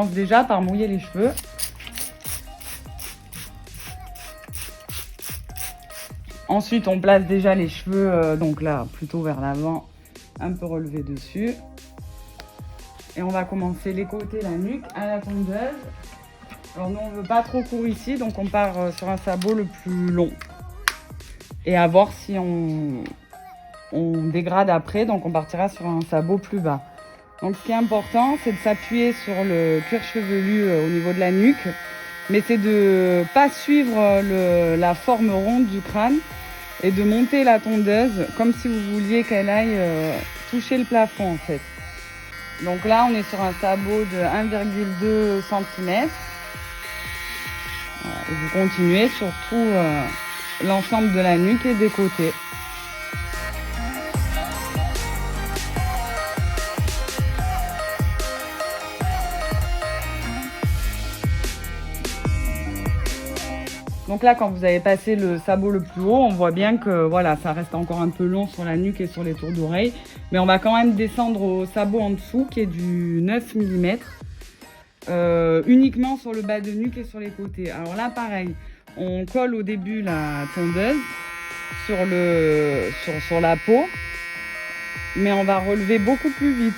commence déjà par mouiller les cheveux. Ensuite, on place déjà les cheveux, donc là, plutôt vers l'avant, un peu relevés dessus. Et on va commencer les côtés, la nuque, à la tondeuse. Alors nous, on ne veut pas trop court ici, donc on part sur un sabot le plus long. Et à voir si on dégrade après, donc on partira sur un sabot plus bas. Donc ce qui est important, c'est de s'appuyer sur le cuir chevelu au niveau de la nuque, mais c'est de ne pas suivre la forme ronde du crâne et de monter la tondeuse comme si vous vouliez qu'elle aille toucher le plafond en fait. Donc là, on est sur un sabot de 1,2 cm. Voilà, et vous continuez sur tout l'ensemble de la nuque et des côtés. Donc là, quand vous avez passé le sabot le plus haut, on voit bien que voilà, ça reste encore un peu long sur la nuque et sur les tours d'oreille. Mais on va quand même descendre au sabot en dessous qui est du 9 mm. Uniquement sur le bas de nuque et sur les côtés. Alors là, pareil, on colle au début la tondeuse sur la peau, mais on va relever beaucoup plus vite.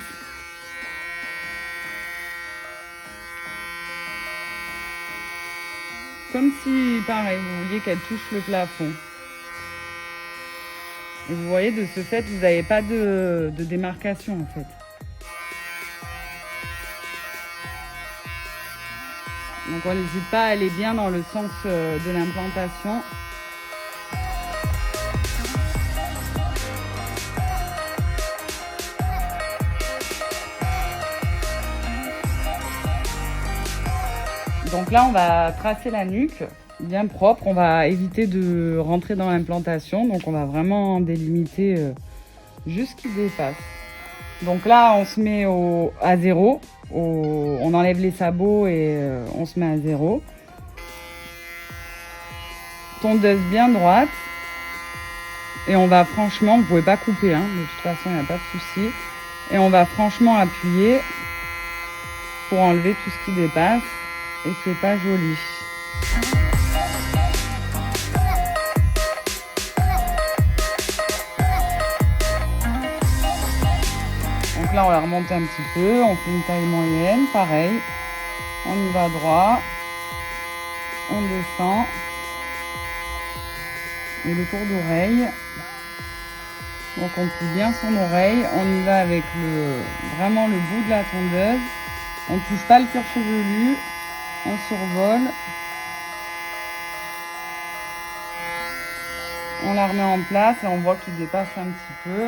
Comme si, pareil, vous vouliez qu'elle touche le plafond. Et vous voyez, de ce fait, vous n'avez pas de démarcation, en fait. Donc, on n'hésite pas à aller bien dans le sens de l'implantation. Donc là, on va tracer la nuque bien propre. On va éviter de rentrer dans l'implantation. Donc on va vraiment délimiter juste ce qui dépasse. Donc là, on se met à 0. On enlève les sabots et on se met à 0. Tondeuse bien droite. Et on va franchement, vous ne pouvez pas couper, hein, de toute façon, il n'y a pas de souci. Et on va franchement appuyer pour enlever tout ce qui dépasse et qui n'est pas joli. Donc là, on la remonte un petit peu, on fait une taille moyenne, pareil. On y va droit, on descend. Et le tour d'oreille. Donc on plie bien son oreille, on y va avec vraiment le bout de la tondeuse. On ne touche pas le cuir chevelu, on survole. On la remet en place et on voit qu'il dépasse un petit peu.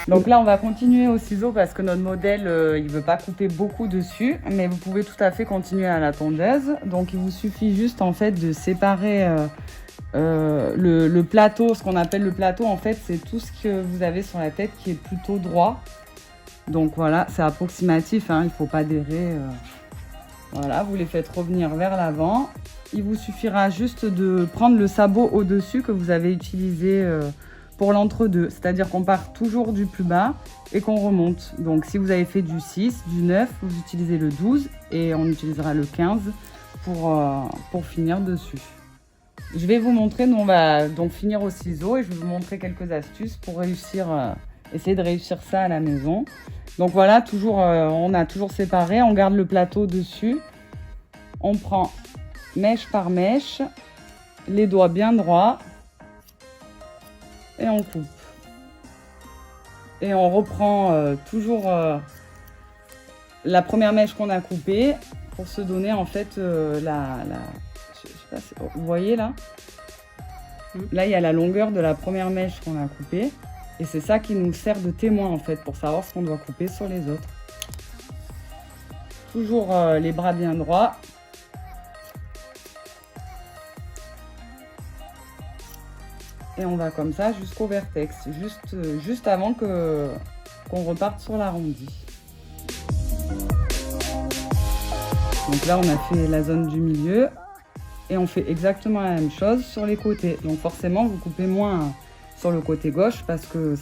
Donc là, on va continuer au ciseau parce que notre modèle, il ne veut pas couper beaucoup dessus. Mais vous pouvez tout à fait continuer à la tondeuse. Donc il vous suffit juste en fait de séparer le plateau. Ce qu'on appelle le plateau, en fait, c'est tout ce que vous avez sur la tête qui est plutôt droit. Donc voilà, c'est approximatif, hein, il ne faut pas dérer. Voilà, vous les faites revenir vers l'avant. Il vous suffira juste de prendre le sabot au-dessus que vous avez utilisé pour l'entre-deux. C'est-à-dire qu'on part toujours du plus bas et qu'on remonte. Donc si vous avez fait du 6, du 9, vous utilisez le 12 et on utilisera le 15 pour finir dessus. Je vais vous montrer, nous on va donc finir au ciseau et je vais vous montrer quelques astuces pour réussir, essayer de réussir ça à la maison. Donc voilà, toujours, on a toujours séparé, on garde le plateau dessus. On prend mèche par mèche, les doigts bien droits et on coupe. Et on reprend toujours la première mèche qu'on a coupée pour se donner en fait je sais pas si, vous voyez là, là il y a la longueur de la première mèche qu'on a coupée et c'est ça qui nous sert de témoin en fait pour savoir ce qu'on doit couper sur les autres. Toujours les bras bien droits. Et on va comme ça jusqu'au vertex, juste avant qu'on reparte sur l'arrondi. Donc là, on a fait la zone du milieu et on fait exactement la même chose sur les côtés. Donc forcément, vous coupez moins sur le côté gauche parce que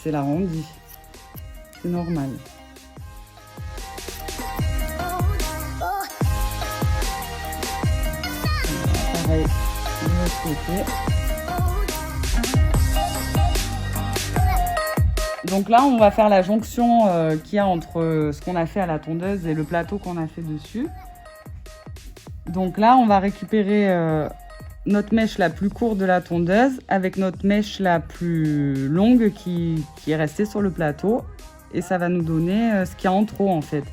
c'est l'arrondi. C'est normal. Pareil, de l'autre côté. Donc là, on va faire la jonction qu'il y a entre ce qu'on a fait à la tondeuse et le plateau qu'on a fait dessus. Donc là, on va récupérer notre mèche la plus courte de la tondeuse avec notre mèche la plus longue qui est restée sur le plateau. Et ça va nous donner ce qu'il y a en trop en fait.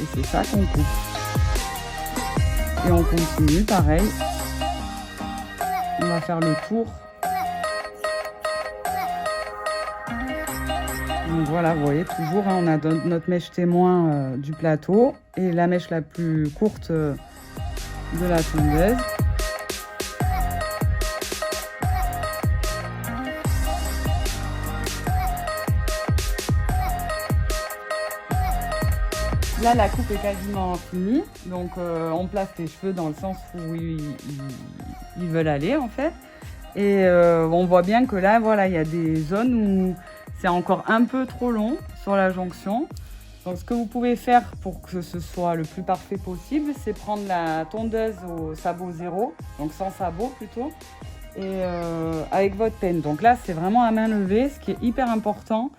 Et c'est ça qu'on coupe. Et on continue, pareil. On va faire le tour. Donc voilà, vous voyez, toujours, hein, on a notre mèche témoin du plateau et la mèche la plus courte de la tondeuse. Là, la coupe est quasiment finie, donc on place les cheveux dans le sens où ils veulent aller en fait. Et on voit bien que là, voilà, il y a des zones où c'est encore un peu trop long sur la jonction. Donc ce que vous pouvez faire pour que ce soit le plus parfait possible, c'est prendre la tondeuse au sabot 0, donc sans sabot plutôt, et avec votre peigne. Donc là, c'est vraiment à main levée. Ce qui est hyper important,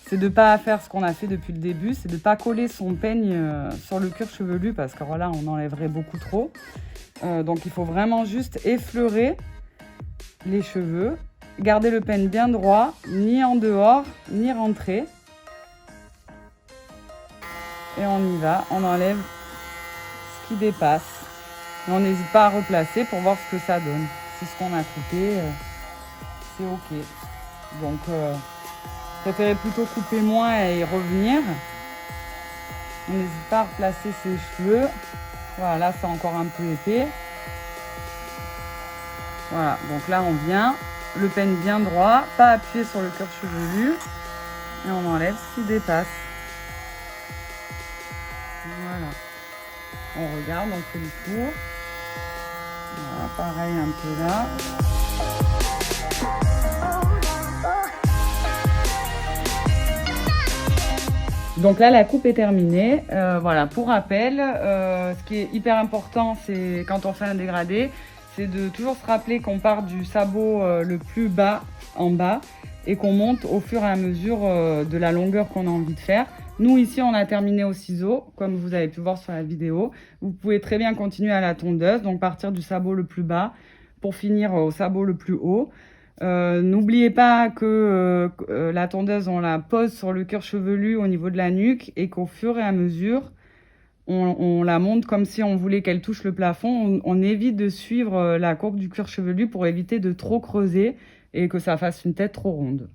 c'est de ne pas faire ce qu'on a fait depuis le début, c'est de ne pas coller son peigne sur le cuir chevelu parce que là, on enlèverait beaucoup trop. Donc il faut vraiment juste effleurer les cheveux, garder le peigne bien droit, ni en dehors, ni rentré. Et on y va, on enlève ce qui dépasse. Et on n'hésite pas à replacer pour voir ce que ça donne. Si ce qu'on a coupé, c'est ok. Donc, préférez plutôt couper moins et y revenir. On n'hésite pas à replacer ses cheveux. Voilà, là c'est encore un peu épais. Voilà, donc là on vient, le peigne bien droit, pas appuyer sur le cuir chevelu. Et on enlève ce qui dépasse. Voilà. On regarde, on fait le tour. Voilà, pareil un peu là. Donc là, la coupe est terminée. Voilà, pour rappel, ce qui est hyper important, c'est quand on fait un dégradé, c'est de toujours se rappeler qu'on part du sabot le plus bas en bas et qu'on monte au fur et à mesure de la longueur qu'on a envie de faire. Nous, ici, on a terminé au ciseau, comme vous avez pu voir sur la vidéo. Vous pouvez très bien continuer à la tondeuse, donc partir du sabot le plus bas pour finir au sabot le plus haut. N'oubliez pas que la tondeuse, on la pose sur le cuir chevelu au niveau de la nuque et qu'au fur et à mesure, on la monte comme si on voulait qu'elle touche le plafond. On évite de suivre la courbe du cuir chevelu pour éviter de trop creuser et que ça fasse une tête trop ronde.